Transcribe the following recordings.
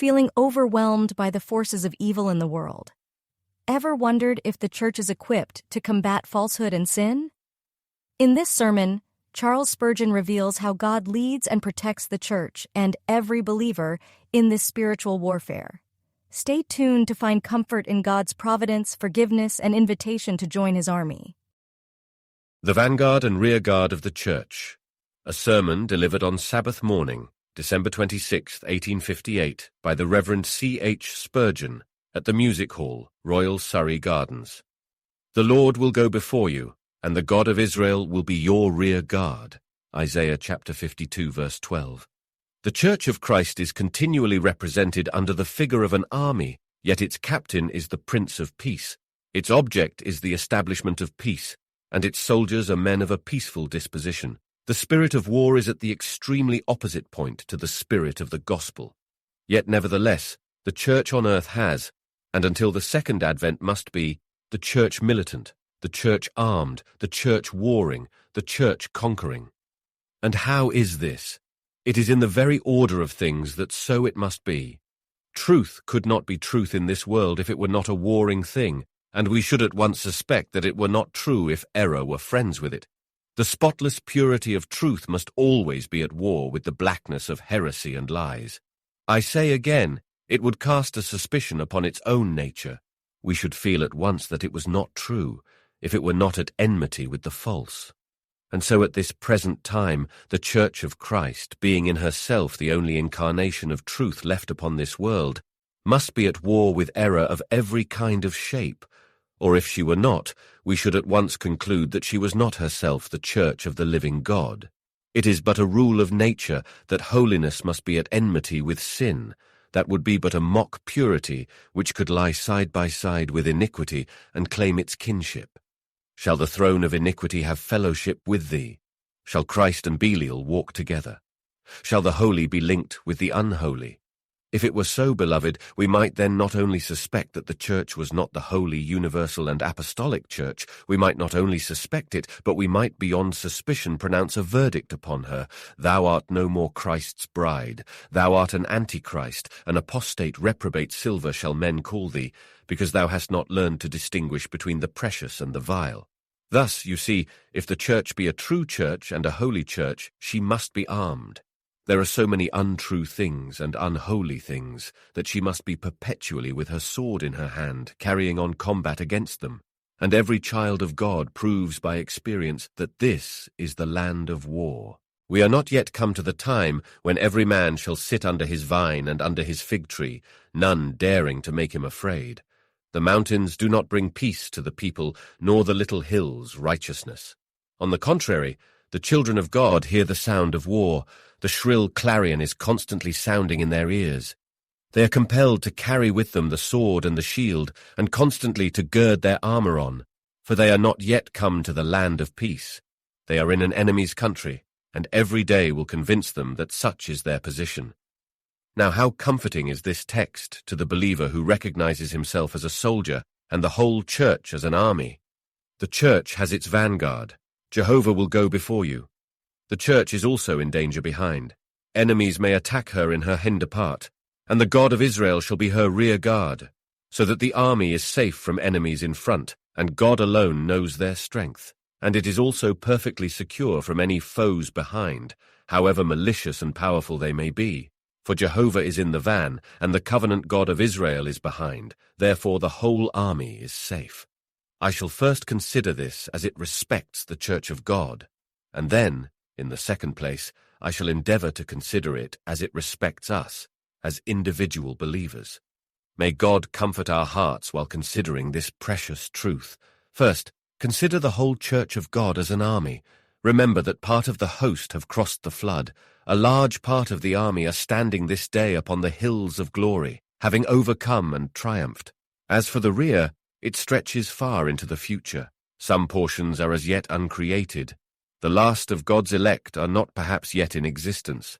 feeling overwhelmed by the forces of evil in the world. Ever wondered if the church is equipped to combat falsehood and sin? In this sermon, Charles Spurgeon reveals how God leads and protects the church and every believer in this spiritual warfare. Stay tuned to find comfort in God's providence, forgiveness, and invitation to join His army. The Vanguard and Rearguard of the Church, a sermon delivered on Sabbath morning, December 26, 1858, by the Reverend C. H. Spurgeon at the Music Hall, Royal Surrey Gardens. The Lord will go before you, and the God of Israel will be your rear guard. Isaiah chapter 52, verse 12. The Church of Christ is continually represented under the figure of an army, yet its captain is the Prince of Peace. Its object is the establishment of peace, and its soldiers are men of a peaceful disposition. The spirit of war is at the extremely opposite point to the spirit of the gospel. Yet nevertheless, the church on earth has, and until the second advent must be, the church militant, the church armed, the church warring, the church conquering. And how is this? It is in the very order of things that so it must be. Truth could not be truth in this world if it were not a warring thing, and we should at once suspect that it were not true if error were friends with it. The spotless purity of truth must always be at war with the blackness of heresy and lies. I say again, it would cast a suspicion upon its own nature. We should feel at once that it was not true, if it were not at enmity with the false. And so at this present time, the Church of Christ, being in herself the only incarnation of truth left upon this world, must be at war with error of every kind of shape, or if she were not, we should at once conclude that she was not herself the Church of the living God. It is but a rule of nature that holiness must be at enmity with sin. That would be but a mock purity which could lie side by side with iniquity and claim its kinship. Shall the throne of iniquity have fellowship with thee? Shall Christ and Belial walk together? Shall the holy be linked with the unholy? If it were so, beloved, we might then not only suspect that the church was not the holy, universal, and apostolic church, we might not only suspect it, but we might beyond suspicion pronounce a verdict upon her. Thou art no more Christ's bride. Thou art an antichrist, an apostate reprobate silver shall men call thee, because thou hast not learned to distinguish between the precious and the vile. Thus, you see, if the church be a true church and a holy church, she must be armed. There are so many untrue things and unholy things that she must be perpetually with her sword in her hand, carrying on combat against them. And every child of God proves by experience that this is the land of war. We are not yet come to the time when every man shall sit under his vine and under his fig tree, none daring to make him afraid. The mountains do not bring peace to the people, nor the little hills righteousness. On the contrary, the children of God hear the sound of war. The shrill clarion is constantly sounding in their ears. They are compelled to carry with them the sword and the shield, and constantly to gird their armor on, for they are not yet come to the land of peace. They are in an enemy's country, and every day will convince them that such is their position. Now how comforting is this text to the believer who recognizes himself as a soldier and the whole church as an army. The church has its vanguard. Jehovah will go before you. The church is also in danger behind. Enemies may attack her in her hinder part, and the God of Israel shall be her rear guard, so that the army is safe from enemies in front, and God alone knows their strength. And it is also perfectly secure from any foes behind, however malicious and powerful they may be. For Jehovah is in the van, and the covenant God of Israel is behind. Therefore the whole army is safe. I shall first consider this as it respects the church of God, and then, in the second place, I shall endeavor to consider it as it respects us, as individual believers. May God comfort our hearts while considering this precious truth. First, consider the whole church of God as an army. Remember that part of the host have crossed the flood. A large part of the army are standing this day upon the hills of glory, having overcome and triumphed. As for the rear, it stretches far into the future. Some portions are as yet uncreated. The last of God's elect are not perhaps yet in existence.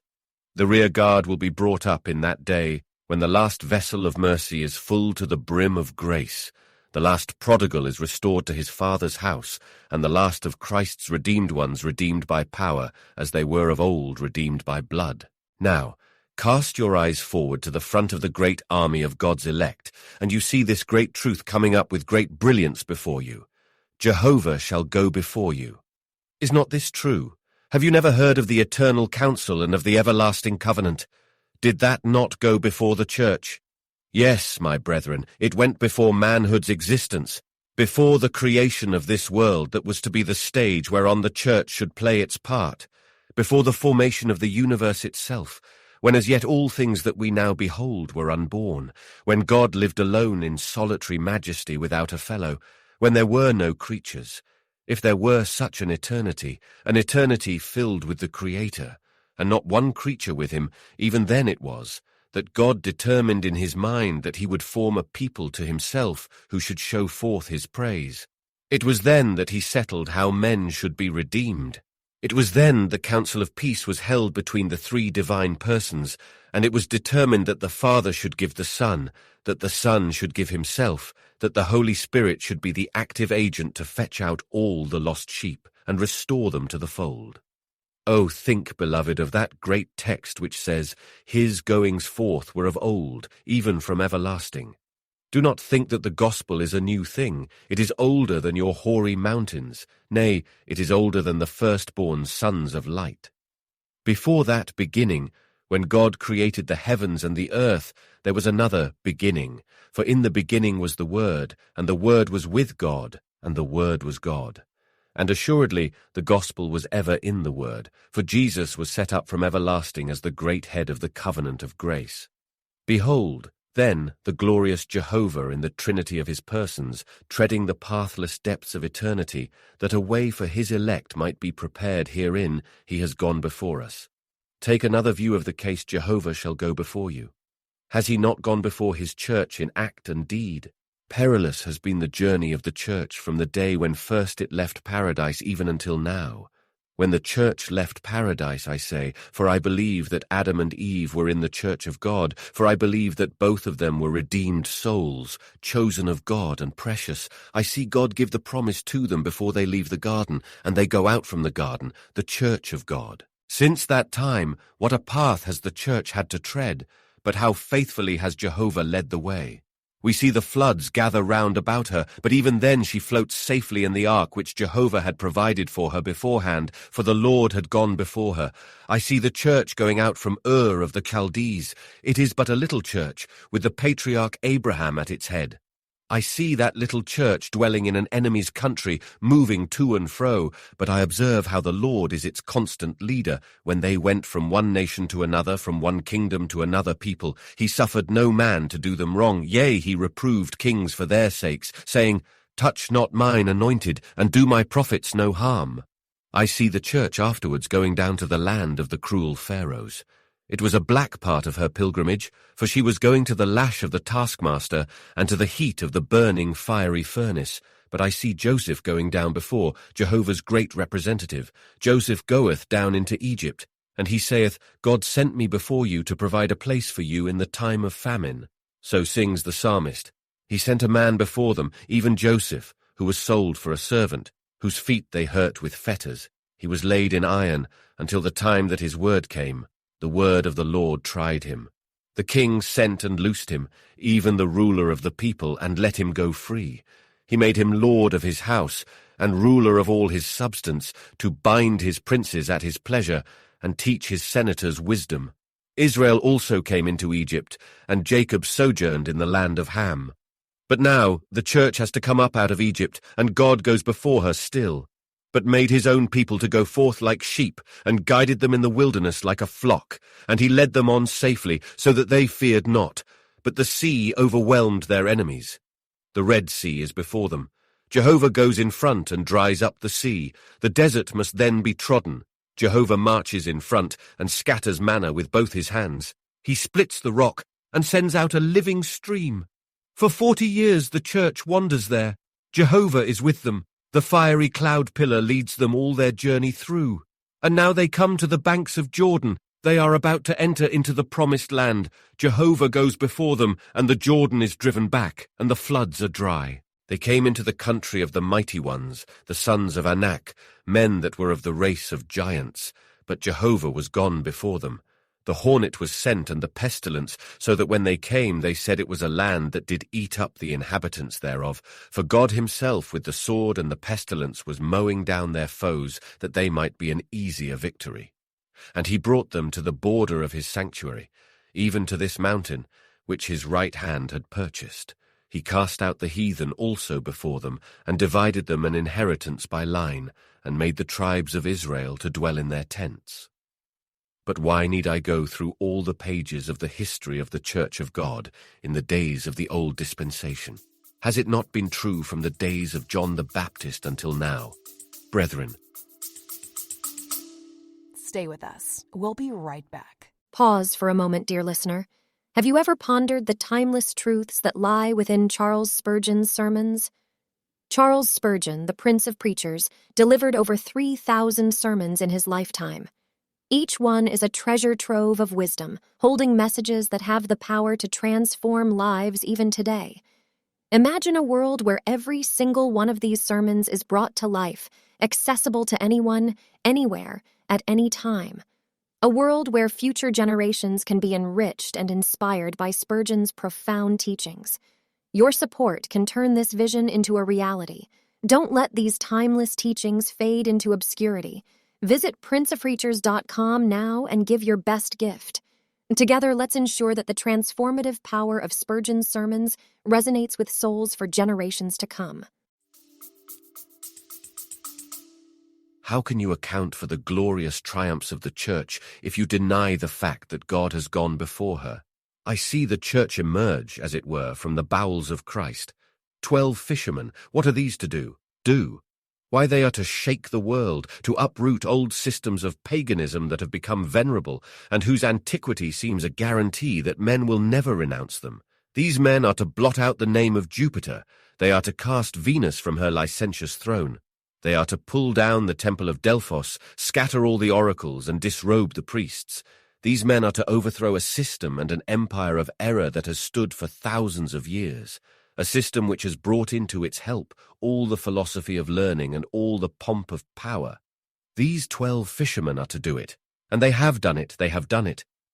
The rear guard will be brought up in that day when the last vessel of mercy is full to the brim of grace. The last prodigal is restored to his father's house, and the last of Christ's redeemed ones redeemed by power, as they were of old redeemed by blood. Now, Cast your eyes forward to the front of the great army of God's elect, and you see this great truth coming up with great brilliance before you. Jehovah shall go before you. Is not this true? Have you never heard of the eternal counsel and of the everlasting covenant? Did that not go before the church? Yes, my brethren, it went before manhood's existence, before the creation of this world that was to be the stage whereon the church should play its part, before the formation of the universe itself, when as yet all things that we now behold were unborn, when God lived alone in solitary majesty without a fellow, when there were no creatures. If there were such an eternity filled with the Creator, and not one creature with him, even then it was, that God determined in his mind that he would form a people to himself who should show forth his praise. It was then that he settled how men should be redeemed. It was then the council of peace was held between the three divine persons, and it was determined that the Father should give the Son, that the Son should give himself, that the Holy Spirit should be the active agent to fetch out all the lost sheep and restore them to the fold. Oh, think, beloved, of that great text which says, "His goings forth were of old, even from everlasting." Do not think that the gospel is a new thing. It is older than your hoary mountains. Nay, it is older than the firstborn sons of light. Before that beginning, when God created the heavens and the earth, there was another beginning. For in the beginning was the Word, and the Word was with God, and the Word was God. And assuredly the gospel was ever in the Word, for Jesus was set up from everlasting as the great head of the covenant of grace. Behold, then, the glorious Jehovah in the trinity of his persons, treading the pathless depths of eternity, that a way for his elect might be prepared herein, he has gone before us. Take another view of the case. Jehovah shall go before you. Has he not gone before his church in act and deed? Perilous has been the journey of the church from the day when first it left paradise even until now. When the church left paradise, I say, for I believe that Adam and Eve were in the church of God, for I believe that both of them were redeemed souls, chosen of God and precious. I see God give the promise to them before they leave the garden, and they go out from the garden, the church of God. Since that time, what a path has the church had to tread, but how faithfully has Jehovah led the way. We see the floods gather round about her, but even then she floats safely in the ark which Jehovah had provided for her beforehand, for the Lord had gone before her. I see the church going out from Ur of the Chaldees. It is but a little church, with the patriarch Abraham at its head. I see that little church dwelling in an enemy's country, moving to and fro, but I observe how the Lord is its constant leader. When they went from one nation to another, from one kingdom to another people, he suffered no man to do them wrong. Yea, he reproved kings for their sakes, saying, "Touch not mine anointed, and do my prophets no harm." I see the church afterwards going down to the land of the cruel pharaohs. It was a black part of her pilgrimage, for she was going to the lash of the taskmaster and to the heat of the burning fiery furnace. But I see Joseph going down before, Jehovah's great representative. Joseph goeth down into Egypt, and he saith, "God sent me before you to provide a place for you in the time of famine." So sings the psalmist. He sent a man before them, even Joseph, who was sold for a servant, whose feet they hurt with fetters. He was laid in iron until the time that his word came. The word of the Lord tried him. The king sent and loosed him, even the ruler of the people, and let him go free. He made him lord of his house, and ruler of all his substance, to bind his princes at his pleasure, and teach his senators wisdom. Israel also came into Egypt, and Jacob sojourned in the land of Ham. But now the church has to come up out of Egypt, and God goes before her still, but made his own people to go forth like sheep, and guided them in the wilderness like a flock, and he led them on safely, so that they feared not. But the sea overwhelmed their enemies. The Red Sea is before them. Jehovah goes in front and dries up the sea. The desert must then be trodden. Jehovah marches in front and scatters manna with both his hands. He splits the rock and sends out a living stream. For 40 years the church wanders there. Jehovah is with them. The fiery cloud pillar leads them all their journey through. And now they come to the banks of Jordan. They are about to enter into the promised land. Jehovah goes before them, and the Jordan is driven back, and the floods are dry. They came into the country of the mighty ones, the sons of Anak, men that were of the race of giants. But Jehovah was gone before them. The hornet was sent and the pestilence, so that when they came they said it was a land that did eat up the inhabitants thereof. For God himself with the sword and the pestilence was mowing down their foes, that they might be an easier victory. And he brought them to the border of his sanctuary, even to this mountain, which his right hand had purchased. He cast out the heathen also before them, and divided them an inheritance by line, and made the tribes of Israel to dwell in their tents. But why need I go through all the pages of the history of the Church of God in the days of the old dispensation? Has it not been true from the days of John the Baptist until now? Brethren, stay with us. We'll be right back. Pause for a moment, dear listener. Have you ever pondered the timeless truths that lie within Charles Spurgeon's sermons? Charles Spurgeon, the Prince of Preachers, delivered over 3,000 sermons in his lifetime. Each one is a treasure trove of wisdom, holding messages that have the power to transform lives even today. Imagine a world where every single one of these sermons is brought to life, accessible to anyone, anywhere, at any time. A world where future generations can be enriched and inspired by Spurgeon's profound teachings. Your support can turn this vision into a reality. Don't let these timeless teachings fade into obscurity. Visit princeofpreachers.com now and give your best gift. Together, let's ensure that the transformative power of Spurgeon's sermons resonates with souls for generations to come. how can you account for the glorious triumphs of the Church if you deny the fact that God has gone before her? I see the Church emerge, as it were, from the bowels of Christ. 12 fishermen, what are these to do? Why, they are to shake the world, to uproot old systems of paganism that have become venerable, and whose antiquity seems a guarantee that men will never renounce them. These men are to blot out the name of Jupiter. They are to cast Venus from her licentious throne. They are to pull down the temple of Delphos, scatter all the oracles, and disrobe the priests. These men are to overthrow a system and an empire of error that has stood for thousands of years, a system which has brought into its help all the philosophy of learning and all the pomp of power. These 12 fishermen are to do it, and they have done it.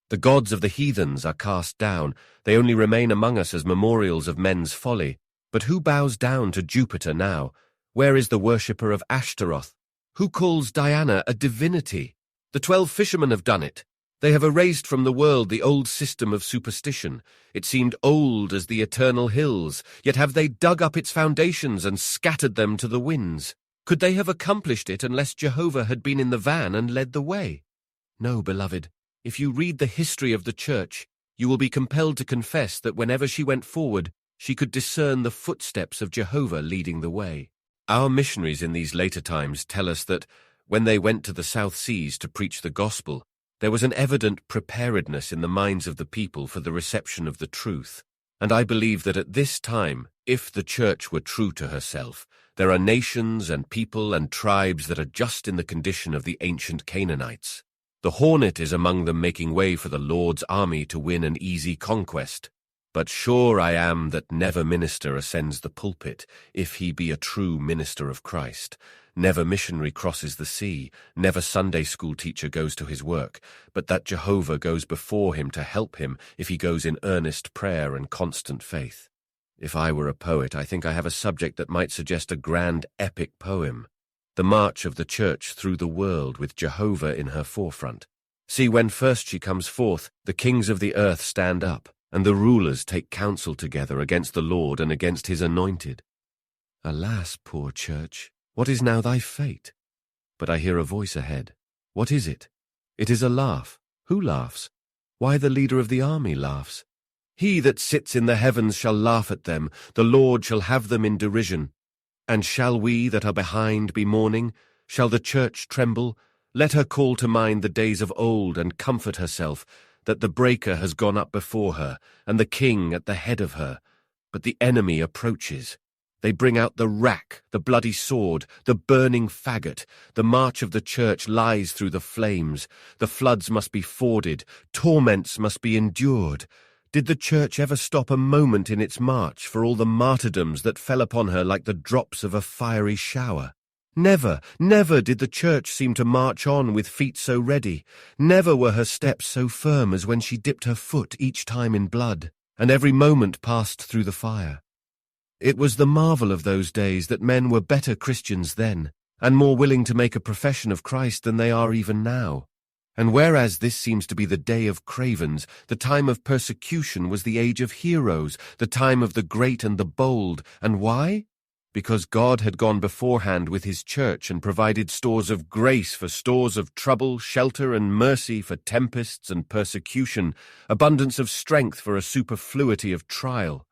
The gods of the heathens are cast down. They only remain among us as memorials of men's folly. But who bows down to Jupiter now? Where is the worshipper of Ashtaroth? Who calls Diana a divinity? The 12 fishermen have done it. They have erased from the world the old system of superstition. It seemed old as the eternal hills, yet have they dug up its foundations and scattered them to the winds. Could they have accomplished it unless Jehovah had been in the van and led the way? No, beloved. If you read the history of the Church, you will be compelled to confess that whenever she went forward, she could discern the footsteps of Jehovah leading the way. Our missionaries in these later times tell us that, when they went to the South Seas to preach the gospel, there was an evident preparedness in the minds of the people for the reception of the truth. And I believe that at this time, if the Church were true to herself, there are nations and people and tribes that are just in the condition of the ancient Canaanites. The hornet is among them, making way for the Lord's army to win an easy conquest. But sure I am that never minister ascends the pulpit, if he be a true minister of Christ. Never missionary crosses the sea, never Sunday school teacher goes to his work, but that Jehovah goes before him to help him if he goes in earnest prayer and constant faith. If I were a poet, I think I have a subject that might suggest a grand epic poem. The march of the Church through the world with Jehovah in her forefront. See, when first she comes forth, the kings of the earth stand up, and the rulers take counsel together against the Lord and against his anointed. Alas, poor Church, what is now thy fate? But I hear a voice ahead. What is it? It is a laugh. Who laughs? Why, the leader of the army laughs. He that sits in the heavens shall laugh at them, the Lord shall have them in derision. And shall we that are behind be mourning? Shall the Church tremble? Let her call to mind the days of old and comfort herself, that the breaker has gone up before her, and the king at the head of her. But the enemy approaches. They bring out the rack, the bloody sword, the burning faggot. The march of the Church lies through the flames. The floods must be forded. Torments must be endured. Did the Church ever stop a moment in its march for all the martyrdoms that fell upon her like the drops of a fiery shower? Never, never did the church seem to march on with feet so ready. Never were her steps so firm as when she dipped her foot each time in blood, and every moment passed through the fire. It was the marvel of those days that men were better Christians then, and more willing to make a profession of Christ than they are even now. And whereas this seems to be the day of cravens, the time of persecution was the age of heroes, the time of the great and the bold. And why? Because God had gone beforehand with his church and provided stores of grace for stores of trouble, shelter and mercy for tempests and persecution, abundance of strength for a superfluity of trial.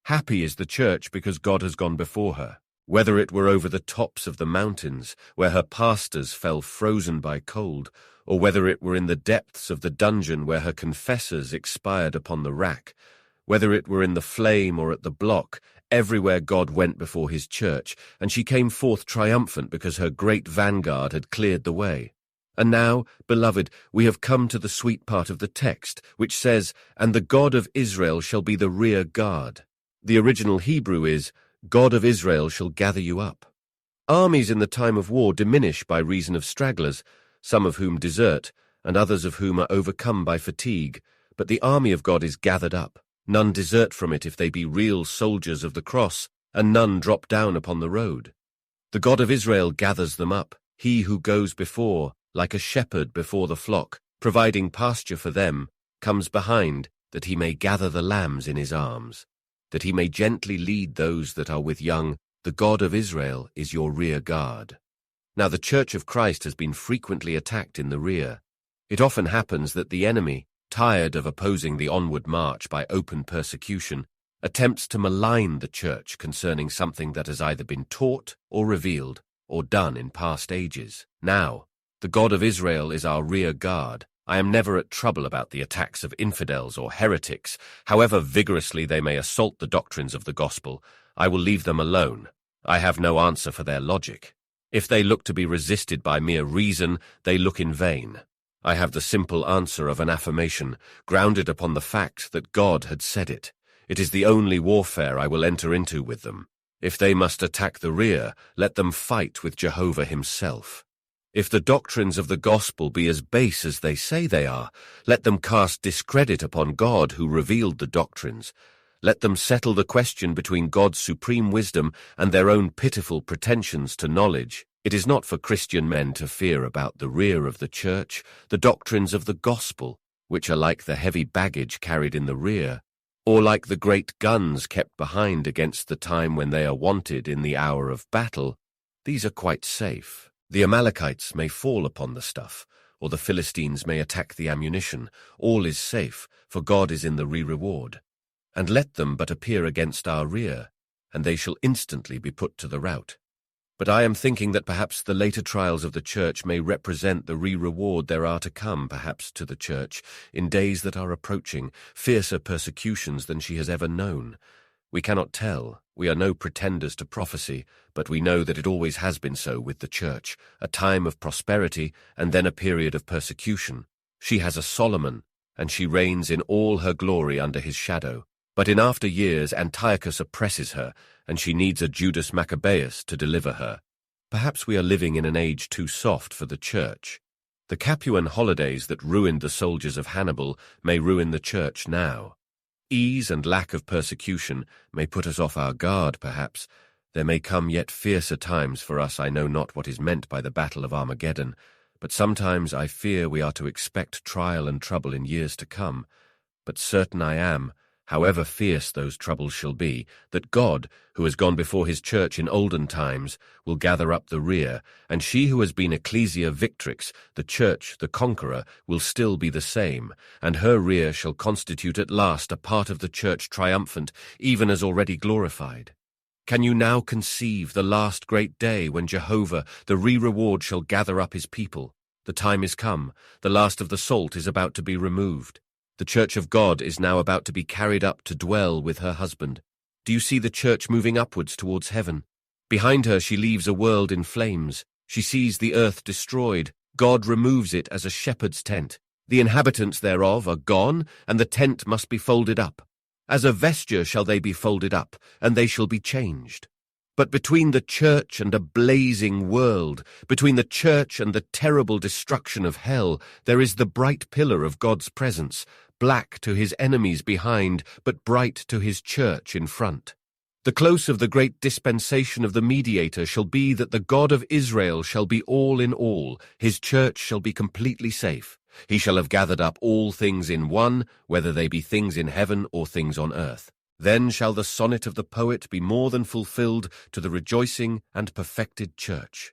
Happy is the church because God has gone before her. Whether it were over the tops of the mountains, where her pastors fell frozen by cold, or whether it were in the depths of the dungeon where her confessors expired upon the rack, whether it were in the flame or at the block, everywhere God went before his church, and she came forth triumphant because her great vanguard had cleared the way. And now, beloved, we have come to the sweet part of the text, which says, "And the God of Israel shall be the rear guard." The original Hebrew is, "God of Israel shall gather you up." Armies in the time of war diminish by reason of stragglers, some of whom desert, and others of whom are overcome by fatigue, but the army of God is gathered up. None desert from it if they be real soldiers of the cross, and none drop down upon the road. The God of Israel gathers them up, he who goes before, like a shepherd before the flock, providing pasture for them, comes behind, that he may gather the lambs in his arms, that he may gently lead those that are with young. The God of Israel is your rear guard. Now the Church of Christ has been frequently attacked in the rear. It often happens that the enemy, tired of opposing the onward march by open persecution, attempts to malign the church concerning something that has either been taught or revealed or done in past ages. Now, the God of Israel is our rear guard. I am never at trouble about the attacks of infidels or heretics. However vigorously they may assault the doctrines of the gospel, I will leave them alone. I have no answer for their logic. If they look to be resisted by mere reason, they look in vain. I have the simple answer of an affirmation, grounded upon the fact that God had said it. It is the only warfare I will enter into with them. If they must attack the rear, let them fight with Jehovah himself. If the doctrines of the gospel be as base as they say they are, let them cast discredit upon God who revealed the doctrines. Let them settle the question between God's supreme wisdom and their own pitiful pretensions to knowledge. It is not for Christian men to fear about the rear of the church, the doctrines of the gospel, which are like the heavy baggage carried in the rear, or like the great guns kept behind against the time when they are wanted in the hour of battle. These are quite safe. The Amalekites may fall upon the stuff, or the Philistines may attack the ammunition. All is safe, for God is in the reward. And let them but appear against our rear, and they shall instantly be put to the rout. But I am thinking that perhaps the later trials of the church may represent the reward there are to come, perhaps, to the church, in days that are approaching, fiercer persecutions than she has ever known. We cannot tell. We are no pretenders to prophecy, but we know that it always has been so with the church, a time of prosperity and then a period of persecution. She has a Solomon, and she reigns in all her glory under his shadow. But in after years Antiochus oppresses her, and she needs a Judas Maccabeus to deliver her. Perhaps we are living in an age too soft for the church. The Capuan holidays that ruined the soldiers of Hannibal may ruin the church now. Ease and lack of persecution may put us off our guard, perhaps. There may come yet fiercer times for us. I know not what is meant by the battle of Armageddon, but sometimes I fear we are to expect trial and trouble in years to come. But certain I am, however fierce those troubles shall be, that God, who has gone before his church in olden times, will gather up the rear, and she who has been Ecclesia Victrix, the church, the conqueror, will still be the same, and her rear shall constitute at last a part of the church triumphant, even as already glorified. Can you now conceive the last great day when Jehovah, the reward, shall gather up his people? The time is come, the last of the salt is about to be removed. The church of God is now about to be carried up to dwell with her husband. Do you see the church moving upwards towards heaven? Behind her she leaves a world in flames. She sees the earth destroyed. God removes it as a shepherd's tent. The inhabitants thereof are gone, and the tent must be folded up. As a vesture shall they be folded up, and they shall be changed. But between the church and a blazing world, between the church and the terrible destruction of hell, there is the bright pillar of God's presence, black to his enemies behind, but bright to his church in front. The close of the great dispensation of the mediator shall be that the God of Israel shall be all in all, his church shall be completely safe. He shall have gathered up all things in one, whether they be things in heaven or things on earth. Then shall the sonnet of the poet be more than fulfilled to the rejoicing and perfected church.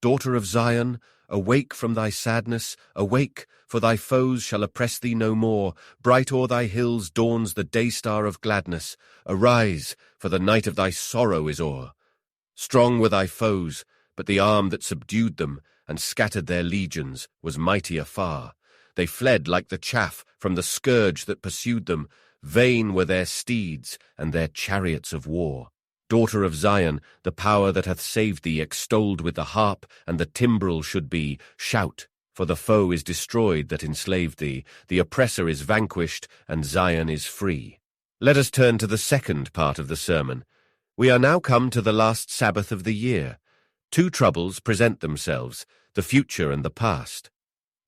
Daughter of Zion, awake from thy sadness, awake, for thy foes shall oppress thee no more. Bright o'er thy hills dawns the day-star of gladness. Arise, for the night of thy sorrow is o'er. Strong were thy foes, but the arm that subdued them and scattered their legions was mightier far. They fled like the chaff from the scourge that pursued them. Vain were their steeds and their chariots of war. Daughter of Zion, the power that hath saved thee extolled with the harp and the timbrel should be. Shout, for the foe is destroyed that enslaved thee. The oppressor is vanquished, and Zion is free. Let us turn to the second part of the sermon. We are now come to the last Sabbath of the year. Two troubles present themselves, the future and the past.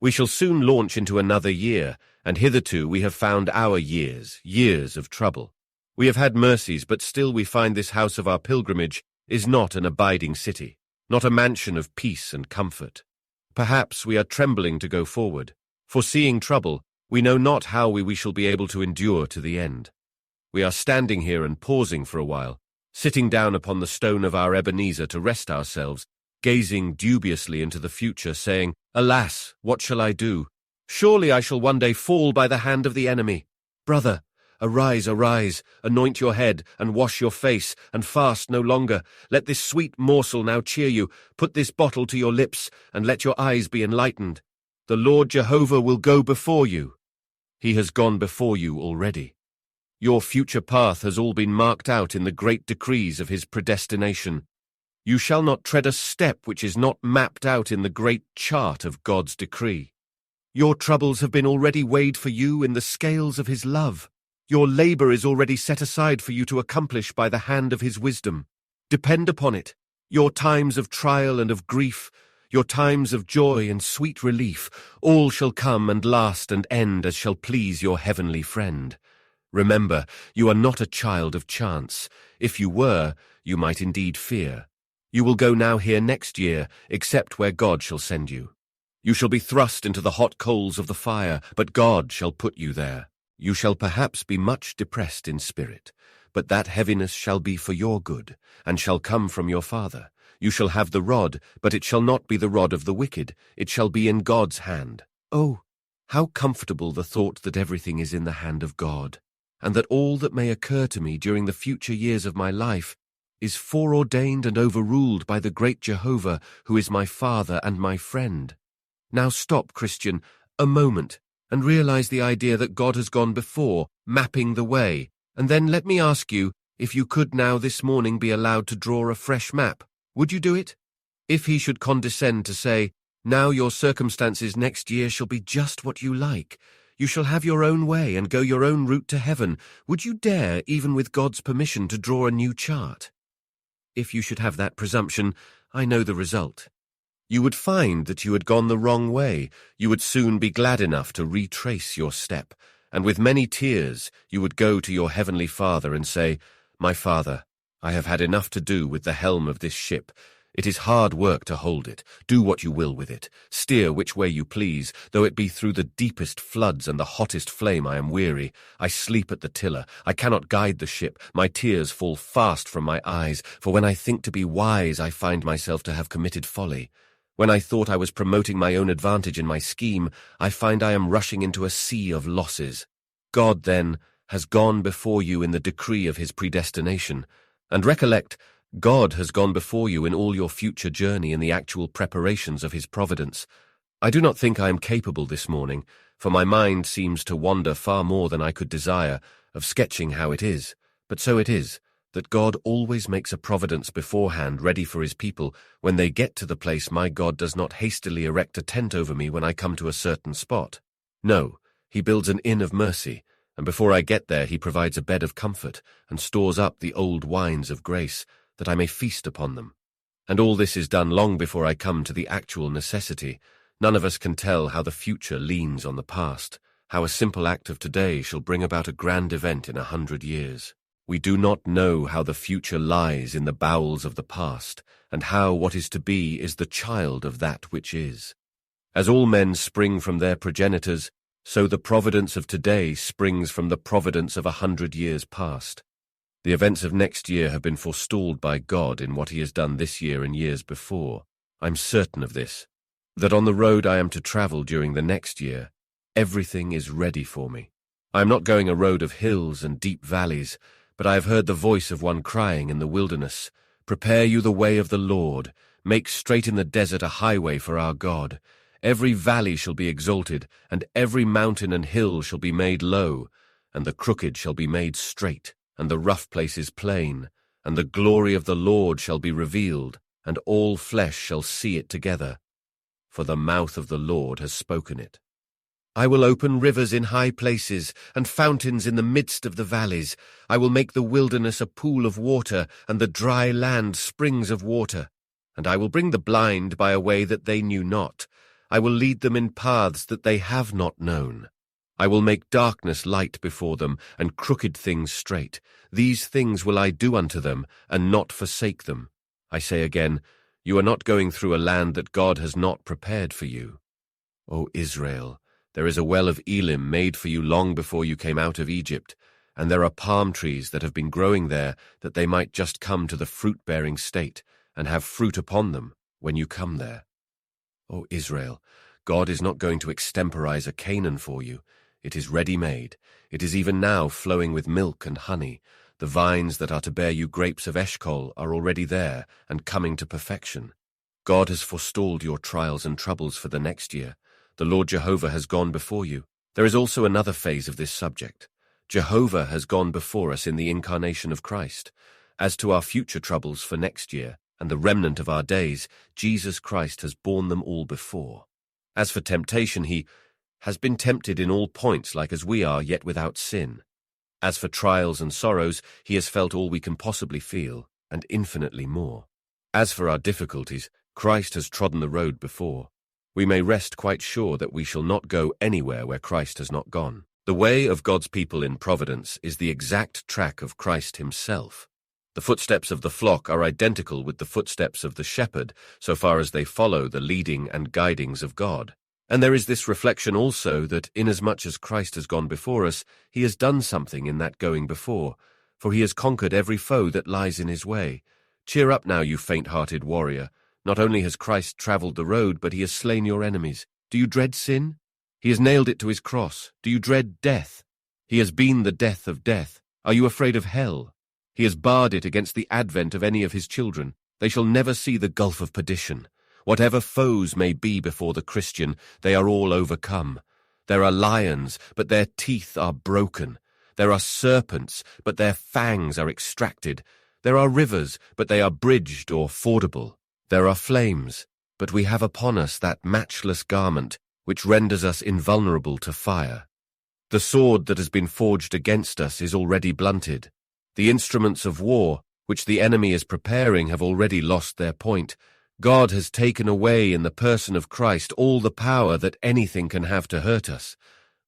We shall soon launch into another year, and hitherto we have found our years of trouble. We have had mercies, but still we find this house of our pilgrimage is not an abiding city, not a mansion of peace and comfort. Perhaps we are trembling to go forward. Foreseeing trouble, we know not how we shall be able to endure to the end. We are standing here and pausing for a while, sitting down upon the stone of our Ebenezer to rest ourselves, gazing dubiously into the future, saying, Alas, what shall I do? Surely I shall one day fall by the hand of the enemy. Brother, arise, arise, anoint your head, and wash your face, and fast no longer. Let this sweet morsel now cheer you. Put this bottle to your lips, and let your eyes be enlightened. The Lord Jehovah will go before you. He has gone before you already. Your future path has all been marked out in the great decrees of his predestination. You shall not tread a step which is not mapped out in the great chart of God's decree. Your troubles have been already weighed for you in the scales of his love. Your labor is already set aside for you to accomplish by the hand of his wisdom. Depend upon it. Your times of trial and of grief, your times of joy and sweet relief, all shall come and last and end as shall please your heavenly friend. Remember, you are not a child of chance. If you were, you might indeed fear. You will go now here next year, except where God shall send you. You shall be thrust into the hot coals of the fire, but God shall put you there. You shall perhaps be much depressed in spirit, but that heaviness shall be for your good, and shall come from your Father. You shall have the rod, but it shall not be the rod of the wicked. It shall be in God's hand. Oh, how comfortable the thought that everything is in the hand of God, and that all that may occur to me during the future years of my life is foreordained and overruled by the great Jehovah, who is my Father and my friend. Now stop, Christian, a moment, and realize the idea that God has gone before, mapping the way, and then let me ask you, if you could now this morning be allowed to draw a fresh map, would you do it? If he should condescend to say, now your circumstances next year shall be just what you like, you shall have your own way and go your own route to heaven, would you dare, even with God's permission, to draw a new chart? If you should have that presumption, I know the result. You would find that you had gone the wrong way. You would soon be glad enough to retrace your step, and with many tears you would go to your heavenly Father and say, My Father, I have had enough to do with the helm of this ship. It is hard work to hold it. Do what you will with it. Steer which way you please. Though it be through the deepest floods and the hottest flame, I am weary. I sleep at the tiller. I cannot guide the ship. My tears fall fast from my eyes, for when I think to be wise, I find myself to have committed folly. When I thought I was promoting my own advantage in my scheme, I find I am rushing into a sea of losses. God, then, has gone before you in the decree of his predestination. And recollect, God has gone before you in all your future journey in the actual preparations of his providence. I do not think I am capable this morning, for my mind seems to wander far more than I could desire, of sketching how it is. But so it is, that God always makes a providence beforehand ready for his people. When they get to the place, my God does not hastily erect a tent over me when I come to a certain spot. No, he builds an inn of mercy, and before I get there he provides a bed of comfort, and stores up the old wines of grace, that I may feast upon them. And all this is done long before I come to the actual necessity. None of us can tell how the future leans on the past, how a simple act of today shall bring about a grand event in 100 years. We do not know how the future lies in the bowels of the past, and how what is to be is the child of that which is. As all men spring from their progenitors, so the providence of today springs from the providence of 100 years past. The events of next year have been forestalled by God in what he has done this year and years before. I'm certain of this, that on the road I am to travel during the next year, everything is ready for me. I am not going a road of hills and deep valleys, but I have heard the voice of one crying in the wilderness, "Prepare you the way of the Lord, make straight in the desert a highway for our God. Every valley shall be exalted, and every mountain and hill shall be made low, and the crooked shall be made straight, and the rough places plain, and the glory of the Lord shall be revealed, and all flesh shall see it together. For the mouth of the Lord has spoken it. I will open rivers in high places, and fountains in the midst of the valleys. I will make the wilderness a pool of water, and the dry land springs of water. And I will bring the blind by a way that they knew not. I will lead them in paths that they have not known. I will make darkness light before them, and crooked things straight. These things will I do unto them, and not forsake them. I say again, you are not going through a land that God has not prepared for you. O Israel, there is a well of Elim made for you long before you came out of Egypt, and there are palm trees that have been growing there, that they might just come to the fruit-bearing state, and have fruit upon them when you come there. O Israel, God is not going to extemporize a Canaan for you. It is ready-made. It is even now flowing with milk and honey. The vines that are to bear you grapes of Eshcol are already there and coming to perfection. God has forestalled your trials and troubles for the next year. The Lord Jehovah has gone before you. There is also another phase of this subject. Jehovah has gone before us in the incarnation of Christ. As to our future troubles for next year and the remnant of our days, Jesus Christ has borne them all before. As for temptation, he has been tempted in all points like as we are, yet without sin. As for trials and sorrows, he has felt all we can possibly feel, and infinitely more. As for our difficulties, Christ has trodden the road before. We may rest quite sure that we shall not go anywhere where Christ has not gone. The way of God's people in providence is the exact track of Christ himself. The footsteps of the flock are identical with the footsteps of the shepherd, so far as they follow the leading and guidings of God. And there is this reflection also that inasmuch as Christ has gone before us, he has done something in that going before, for he has conquered every foe that lies in his way. Cheer up now, you faint-hearted warrior. Not only has Christ travelled the road, but he has slain your enemies. Do you dread sin? He has nailed it to his cross. Do you dread death? He has been the death of death. Are you afraid of hell? He has barred it against the advent of any of his children. They shall never see the gulf of perdition. Whatever foes may be before the Christian, they are all overcome. There are lions, but their teeth are broken. There are serpents, but their fangs are extracted. There are rivers, but they are bridged or fordable. There are flames, but we have upon us that matchless garment which renders us invulnerable to fire. The sword that has been forged against us is already blunted. The instruments of war which the enemy is preparing have already lost their point. God has taken away in the person of Christ all the power that anything can have to hurt us.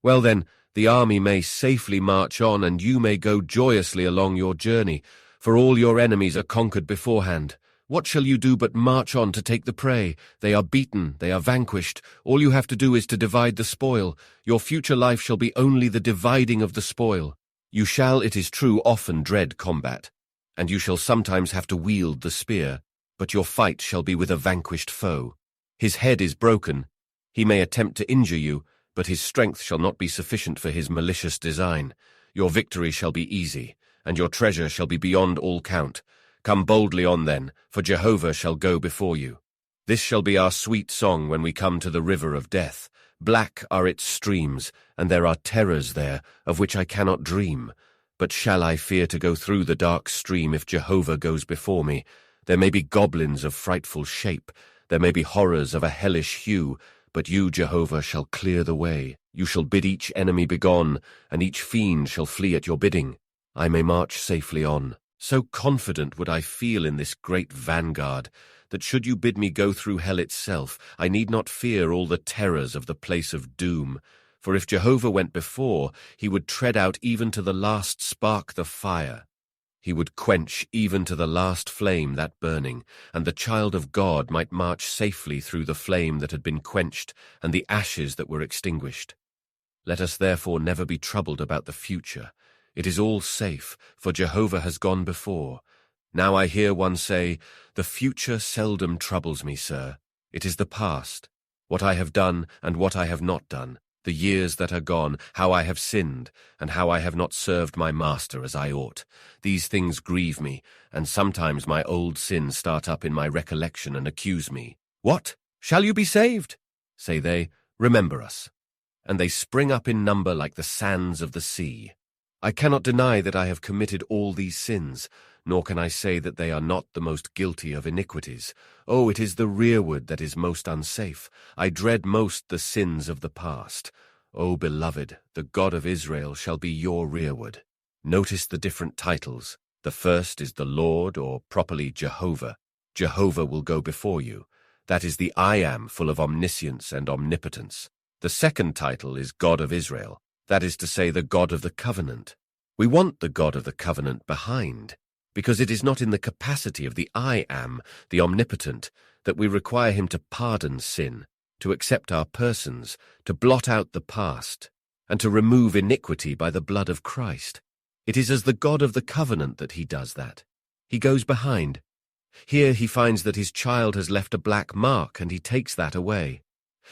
Well then, the army may safely march on, and you may go joyously along your journey, for all your enemies are conquered beforehand. What shall you do but march on to take the prey? They are beaten, they are vanquished. All you have to do is to divide the spoil. Your future life shall be only the dividing of the spoil. You shall, it is true, often dread combat, and you shall sometimes have to wield the spear, but your fight shall be with a vanquished foe. His head is broken. He may attempt to injure you, but his strength shall not be sufficient for his malicious design. Your victory shall be easy, and your treasure shall be beyond all count. Come boldly on then, for Jehovah shall go before you. This shall be our sweet song when we come to the river of death. Black are its streams, and there are terrors there, of which I cannot dream. But shall I fear to go through the dark stream if Jehovah goes before me? There may be goblins of frightful shape, there may be horrors of a hellish hue, but you, Jehovah, shall clear the way. You shall bid each enemy begone, and each fiend shall flee at your bidding. I may march safely on, So confident would I feel in this great vanguard, that should you bid me go through hell itself, I need not fear all the terrors of the place of doom. For if Jehovah went before, he would tread out even to the last spark the fire. He would quench even to the last flame that burning, and the child of God might march safely through the flame that had been quenched and the ashes that were extinguished. Let us therefore never be troubled about the future. It is all safe, for Jehovah has gone before. Now I hear one say, "The future seldom troubles me, sir. It is the past, what I have done and what I have not done, the years that are gone, how I have sinned, and how I have not served my master as I ought. These things grieve me, and sometimes my old sins start up in my recollection and accuse me. What? Shall you be saved? Say they, remember us. And they spring up in number like the sands of the sea. I cannot deny that I have committed all these sins, nor can I say that they are not the most guilty of iniquities. Oh, it is the rearward that is most unsafe. I dread most the sins of the past. O beloved, the God of Israel shall be your rearward. Notice the different titles. The first is the Lord, or properly Jehovah. Jehovah will go before you. That is the I Am, full of omniscience and omnipotence. The second title is God of Israel. That is to say, the God of the covenant. We want the God of the covenant behind, because it is not in the capacity of the I Am, the omnipotent, that we require him to pardon sin, to accept our persons, to blot out the past, and to remove iniquity by the blood of Christ. It is as the God of the covenant that he does that. He goes behind. Here he finds that his child has left a black mark, and he takes that away.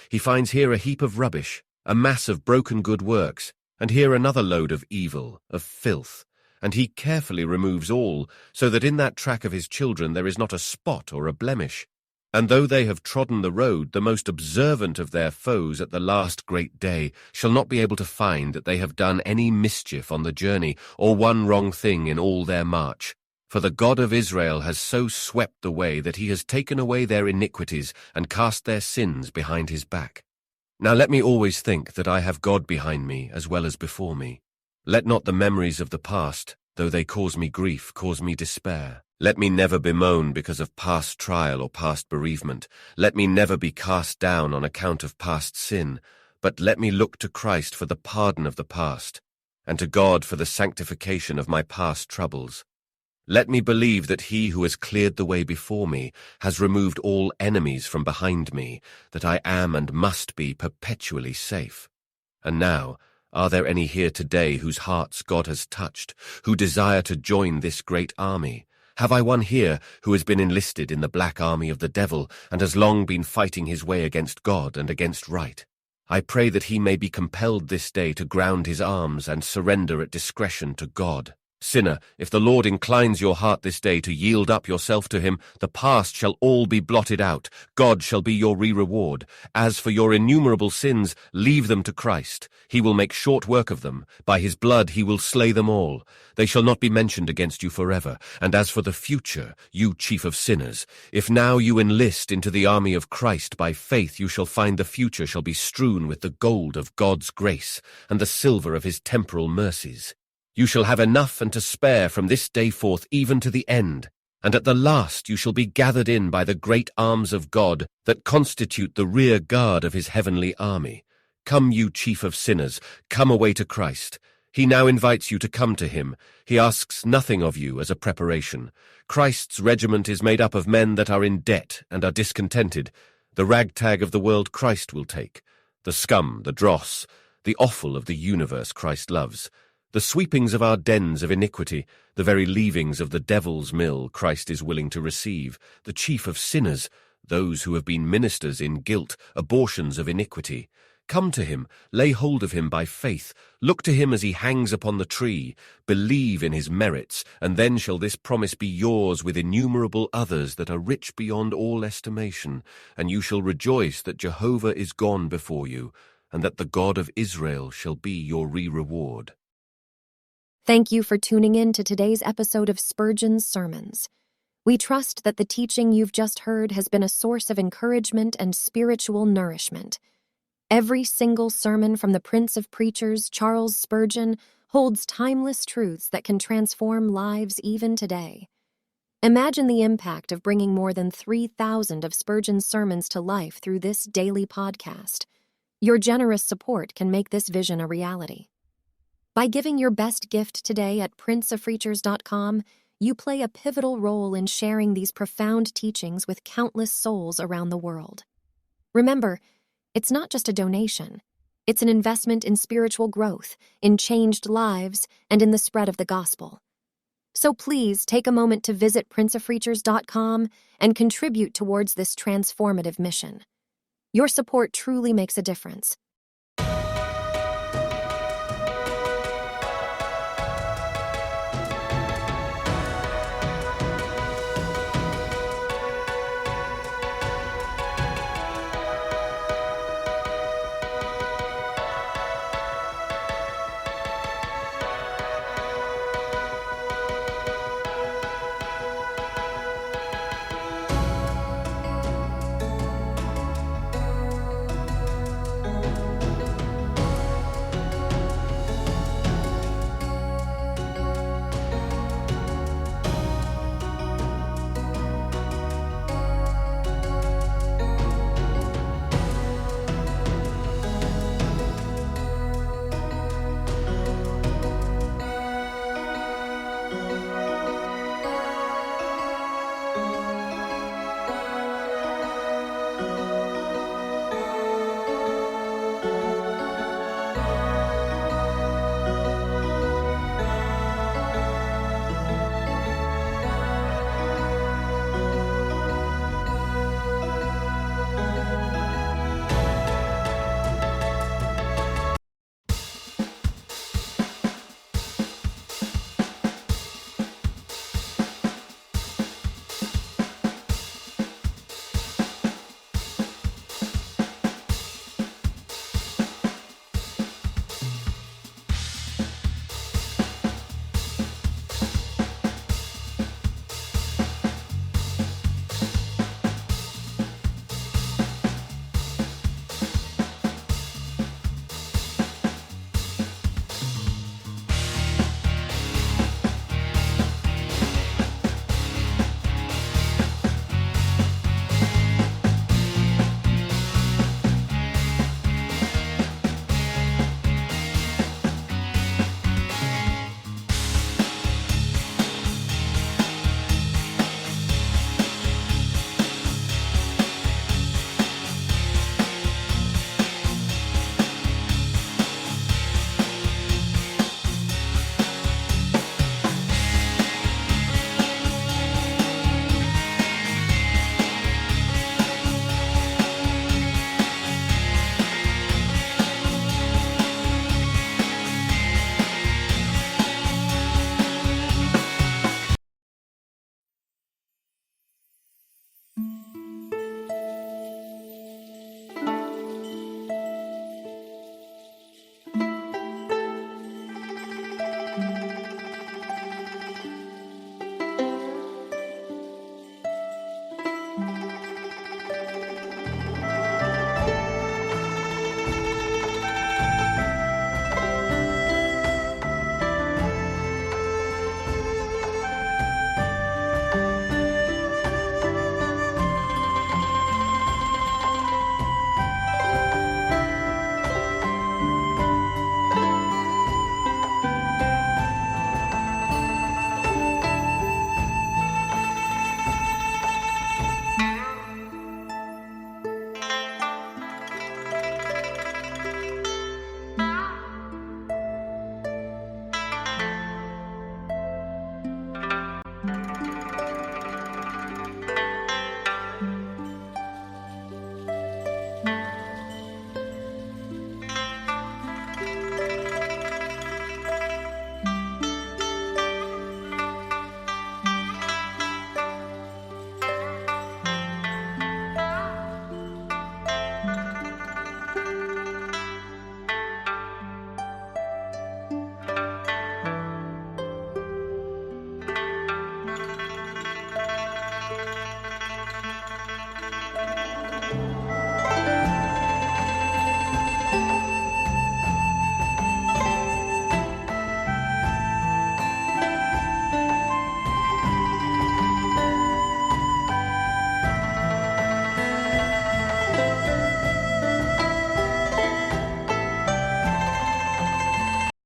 He finds here a heap of rubbish, a mass of broken good works, and here another load of evil, of filth, and he carefully removes all, so that in that track of his children there is not a spot or a blemish. And though they have trodden the road, the most observant of their foes at the last great day shall not be able to find that they have done any mischief on the journey, or one wrong thing in all their march. For the God of Israel has so swept the way that he has taken away their iniquities and cast their sins behind his back. Now let me always think that I have God behind me as well as before me. Let not the memories of the past, though they cause me grief, cause me despair. Let me never bemoan because of past trial or past bereavement. Let me never be cast down on account of past sin, but let me look to Christ for the pardon of the past, and to God for the sanctification of my past troubles. Let me believe that he who has cleared the way before me has removed all enemies from behind me, that I am and must be perpetually safe. And now, are there any here today whose hearts God has touched, who desire to join this great army? Have I one here who has been enlisted in the black army of the devil and has long been fighting his way against God and against right? I pray that he may be compelled this day to ground his arms and surrender at discretion to God. Sinner, if the Lord inclines your heart this day to yield up yourself to him, the past shall all be blotted out. God shall be your reward. As for your innumerable sins, leave them to Christ. He will make short work of them. By his blood he will slay them all. They shall not be mentioned against you forever. And as for the future, you chief of sinners, if now you enlist into the army of Christ by faith, you shall find the future shall be strewn with the gold of God's grace and the silver of his temporal mercies. You shall have enough and to spare from this day forth even to the end, and at the last you shall be gathered in by the great arms of God that constitute the rear guard of his heavenly army. Come, you chief of sinners, come away to Christ. He now invites you to come to him. He asks nothing of you as a preparation. Christ's regiment is made up of men that are in debt and are discontented. The ragtag of the world Christ will take, the scum, the dross, the offal of the universe Christ loves. The sweepings of our dens of iniquity, the very leavings of the devil's mill Christ is willing to receive, the chief of sinners, those who have been ministers in guilt, abortions of iniquity. Come to him, lay hold of him by faith, look to him as he hangs upon the tree, believe in his merits, and then shall this promise be yours with innumerable others that are rich beyond all estimation, and you shall rejoice that Jehovah is gone before you, and that the God of Israel shall be your reward. Thank you for tuning in to today's episode of Spurgeon's Sermons. We trust that the teaching you've just heard has been a source of encouragement and spiritual nourishment. Every single sermon from the Prince of Preachers, Charles Spurgeon, holds timeless truths that can transform lives even today. Imagine the impact of bringing more than 3,000 of Spurgeon's sermons to life through this daily podcast. Your generous support can make this vision a reality. By giving your best gift today at princeofpreachers.com, you play a pivotal role in sharing these profound teachings with countless souls around the world. Remember, it's not just a donation. It's an investment in spiritual growth, in changed lives, and in the spread of the gospel. So please take a moment to visit princeofpreachers.com and contribute towards this transformative mission. Your support truly makes a difference.